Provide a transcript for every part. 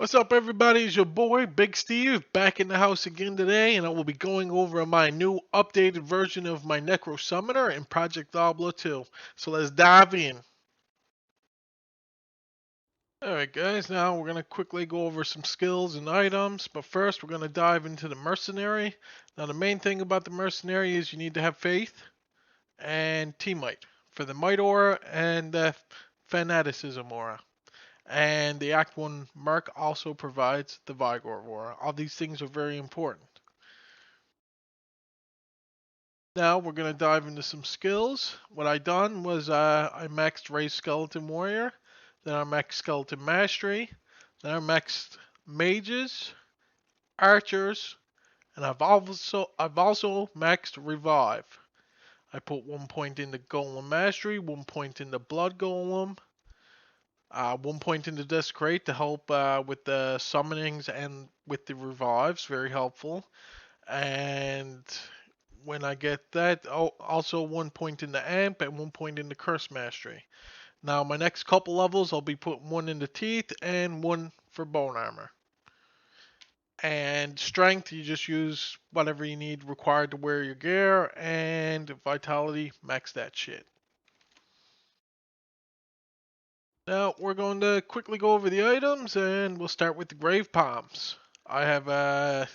What's up, everybody? It's your boy, Big Steve, back in the house again today, and I will be going over my new updated version of my Necro Summoner in Project Diablo 2. So let's dive in. Alright, guys, now we're going to quickly go over some skills and items, but first we're going to dive into the Mercenary. Now, the main thing about the Mercenary is you need to have faith and Team Might for the Might Aura and the Fanaticism Aura. And the Act 1 Merc also provides the Vigor Aura. All these things are very important. Now we're going to dive into some skills. What I done was I maxed Raised Skeleton Warrior, then I maxed Skeleton Mastery, then I maxed Mages, Archers, and I've also maxed Revive. I put 1 point into Golem Mastery, 1 point into Blood Golem, 1 point into Desecrate to help with the summonings and with the revives, very helpful. And when I get that, also 1 point into Amp and 1 point into Curse Mastery. Now my next couple levels, I'll be putting 1 into Teeth and 1 for Bone Armor. And Strength, you just use whatever you need required to wear your gear, and Vitality, max that shit. Now we're going to quickly go over the items, and we'll start with the Grave Palms. I have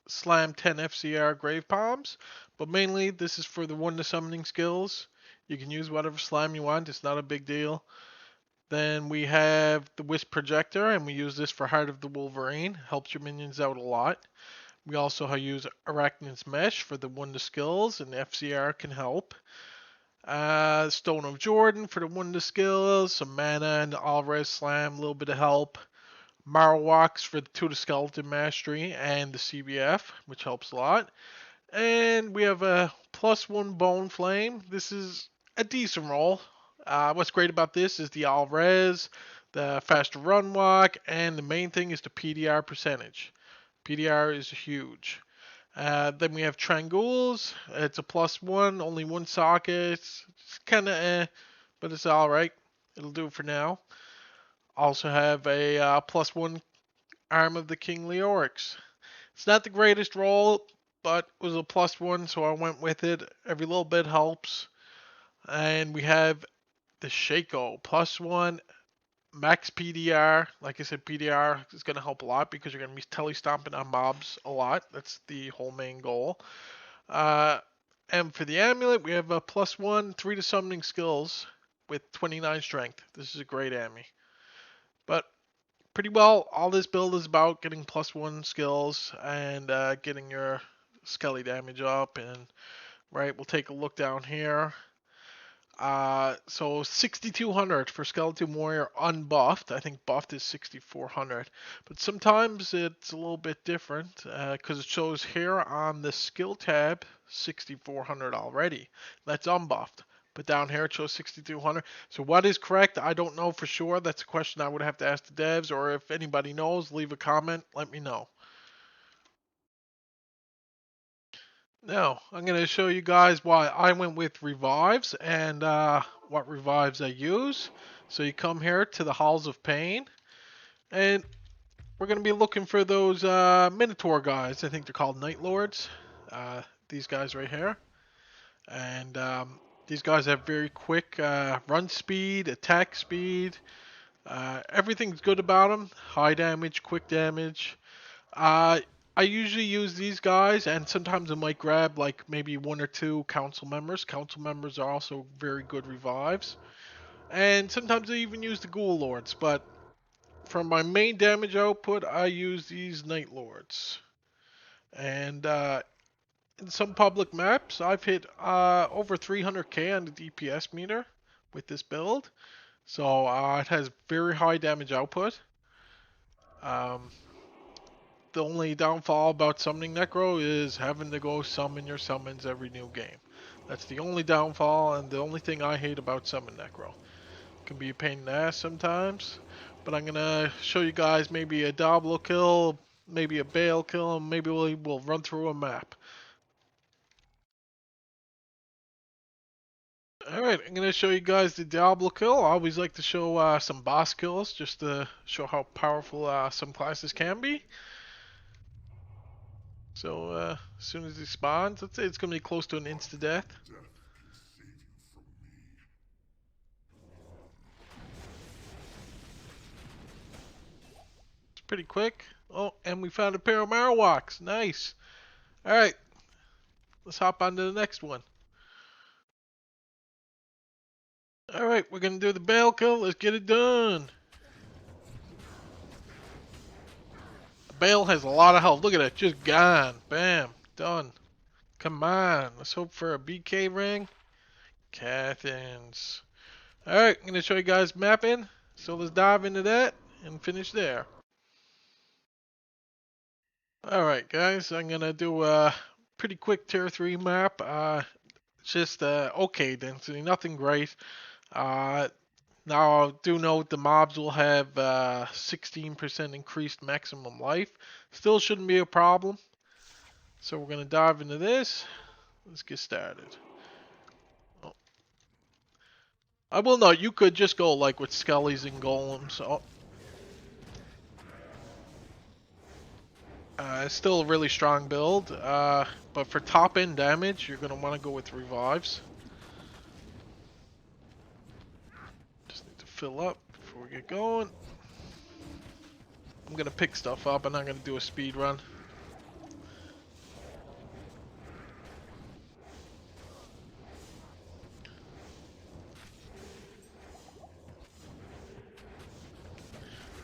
Slam 10 FCR Grave Palms, but mainly this is for the Wonder Summoning skills. You can use whatever slime you want, it's not a big deal. Then we have the Wisp Projector, and we use this for Heart of the Wolverine, helps your minions out a lot. We also use Arachnid's Mesh for the Wonder skills, and FCR can help. Stone of Jordan for the Wonder skills, some mana and All-Res Slam, a little bit of help. Marowaks for the 2 to Skeleton Mastery and the CBF, which helps a lot. And we have a +1 Bone Flame. This is a decent roll. What's great about this is the All-Res, the faster run walk, and the main thing is the PDR percentage. PDR is huge. Then we have Trangools. It's a +1, only 1 socket. It's kind of but it's alright. It'll do for now. Also have a +1 Arm of the King Leorix. It's not the greatest roll, but it was a +1, so I went with it. Every little bit helps. And we have the Shaco, +1 max PDR. Like I said, PDR is going to help a lot because you're going to be tele-stomping on mobs a lot. That's the whole main goal. And for the amulet, we have a +1 3 to summoning skills with 29 strength. This is a great ami. But pretty well, all this build is about getting +1 skills and getting your skelly damage up. And right, we'll take a look down here. So 6,200 for Skeleton Warrior unbuffed. I think buffed is 6,400. But sometimes it's a little bit different because it shows here on the skill tab 6,400 already. That's unbuffed. But down here it shows 6,200. So what is correct? I don't know for sure. That's a question I would have to ask the devs, or if anybody knows, leave a comment. Let me know. Now, I'm going to show you guys why I went with revives and what revives I use. So you come here to the Halls of Pain, and we're going to be looking for those Minotaur guys. I think they're called Night Lords. These guys right here. And these guys have very quick run speed, attack speed. Everything's good about them. High damage, quick damage. I usually use these guys, and sometimes I might grab like maybe 1 or 2 council members. Council members are also very good revives. And sometimes I even use the Ghoul Lords, but for my main damage output, I use these Night Lords. And in some public maps, I've hit over 300k on the DPS meter with this build. So it has very high damage output. The only downfall about summoning Necro is having to go summon your summons every new game. That's the only downfall and the only thing I hate about summon Necro. It can be a pain in the ass sometimes, but I'm going to show you guys maybe a Diablo kill, maybe a Bale kill, and maybe we'll run through a map. Alright, I'm going to show you guys the Diablo kill. I always like to show some boss kills just to show how powerful some classes can be. So, as soon as he spawns, let's say it's going to be close to an insta-death. It's pretty quick. Oh, and we found a pair of Marowaks. Nice. Alright, let's hop on to the next one. Alright, we're going to do the Bale kill. Let's get it done. Bale has a lot of health. Look at that. Just gone. Bam. Done. Come on. Let's hope for a BK ring. Cathins. Alright, I'm going to show you guys mapping. So let's dive into that and finish there. Alright guys, I'm going to do a pretty quick tier 3 map. Just okay density, nothing great. Now I do note the mobs will have 16% increased maximum life. Still shouldn't be a problem. So we're going to dive into this. Let's get started. Oh. I will note, you could just go like with skellies and golems. Oh. It's still a really strong build, but for top end damage, you're going to want to go with revives. Just need to fill up before we get going. I'm going to pick stuff up. I'm not going to do a speed run.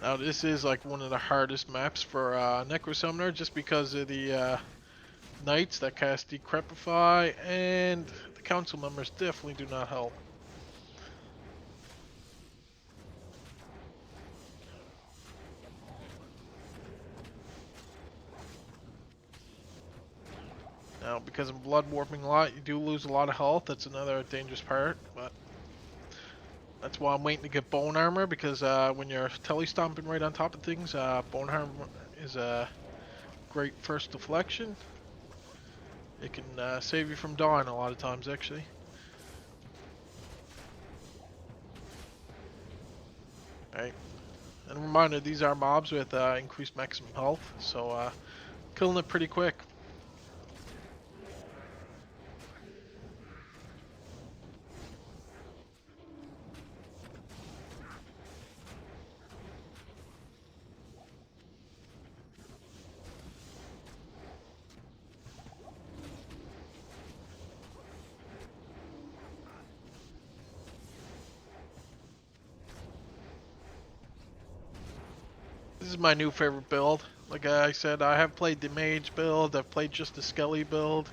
Now this is like one of the hardest maps for Necro Summoner just because of the knights that cast Decrepify, and the council members definitely do not help. Now because I'm blood warping a lot, you do lose a lot of health. That's another dangerous part, but that's why I'm waiting to get bone armor, because when you're tele-stomping right on top of things, bone armor is a great first deflection. It can save you from dying a lot of times, actually. Alright. And a reminder, these are mobs with increased maximum health, so killing it pretty quick. This is my new favorite build. Like I said, I have played the mage build, I've played just the skelly build.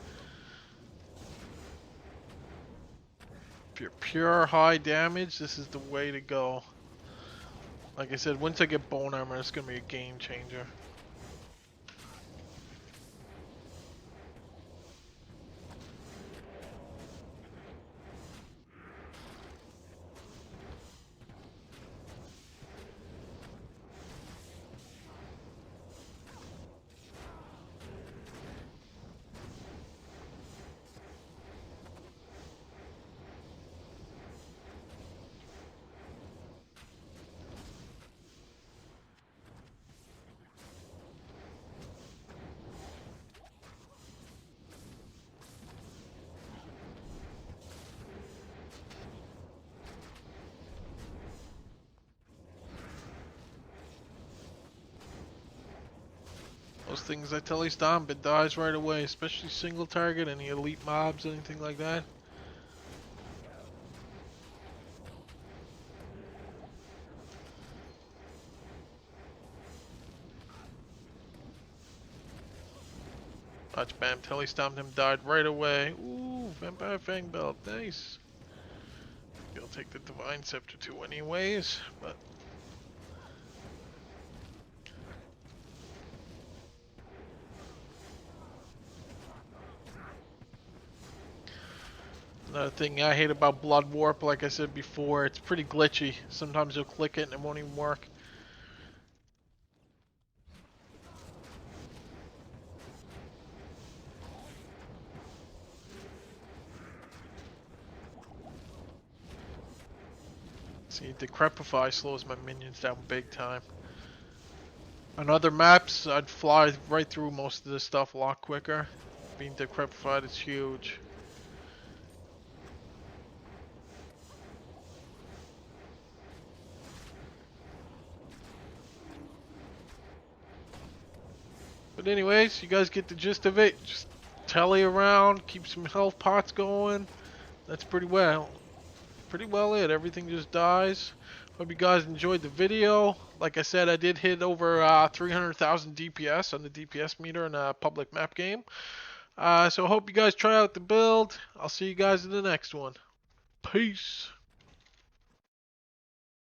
If you're pure high damage, this is the way to go. Like I said, once I get bone armor, it's going to be a game changer. Those things I tele-stomp, it dies right away, especially single target, any elite mobs, anything like that. Watch, bam, tele-stomped him, died right away. Ooh, Vampire Fang Belt, nice. You'll take the Divine Scepter too anyways, but... Another thing I hate about Blood Warp, like I said before, it's pretty glitchy. Sometimes you'll click it and it won't even work. See, Decrepify slows my minions down big time. On other maps, I'd fly right through most of this stuff a lot quicker. Being Decrepified is huge. But anyways, you guys get the gist of it. Just tally around, keep some health pots going. That's pretty well it. Everything just dies. Hope you guys enjoyed the video. Like I said, I did hit over 300,000 DPS on the DPS meter in a public map game. So hope you guys try out the build. I'll see you guys in the next one. Peace.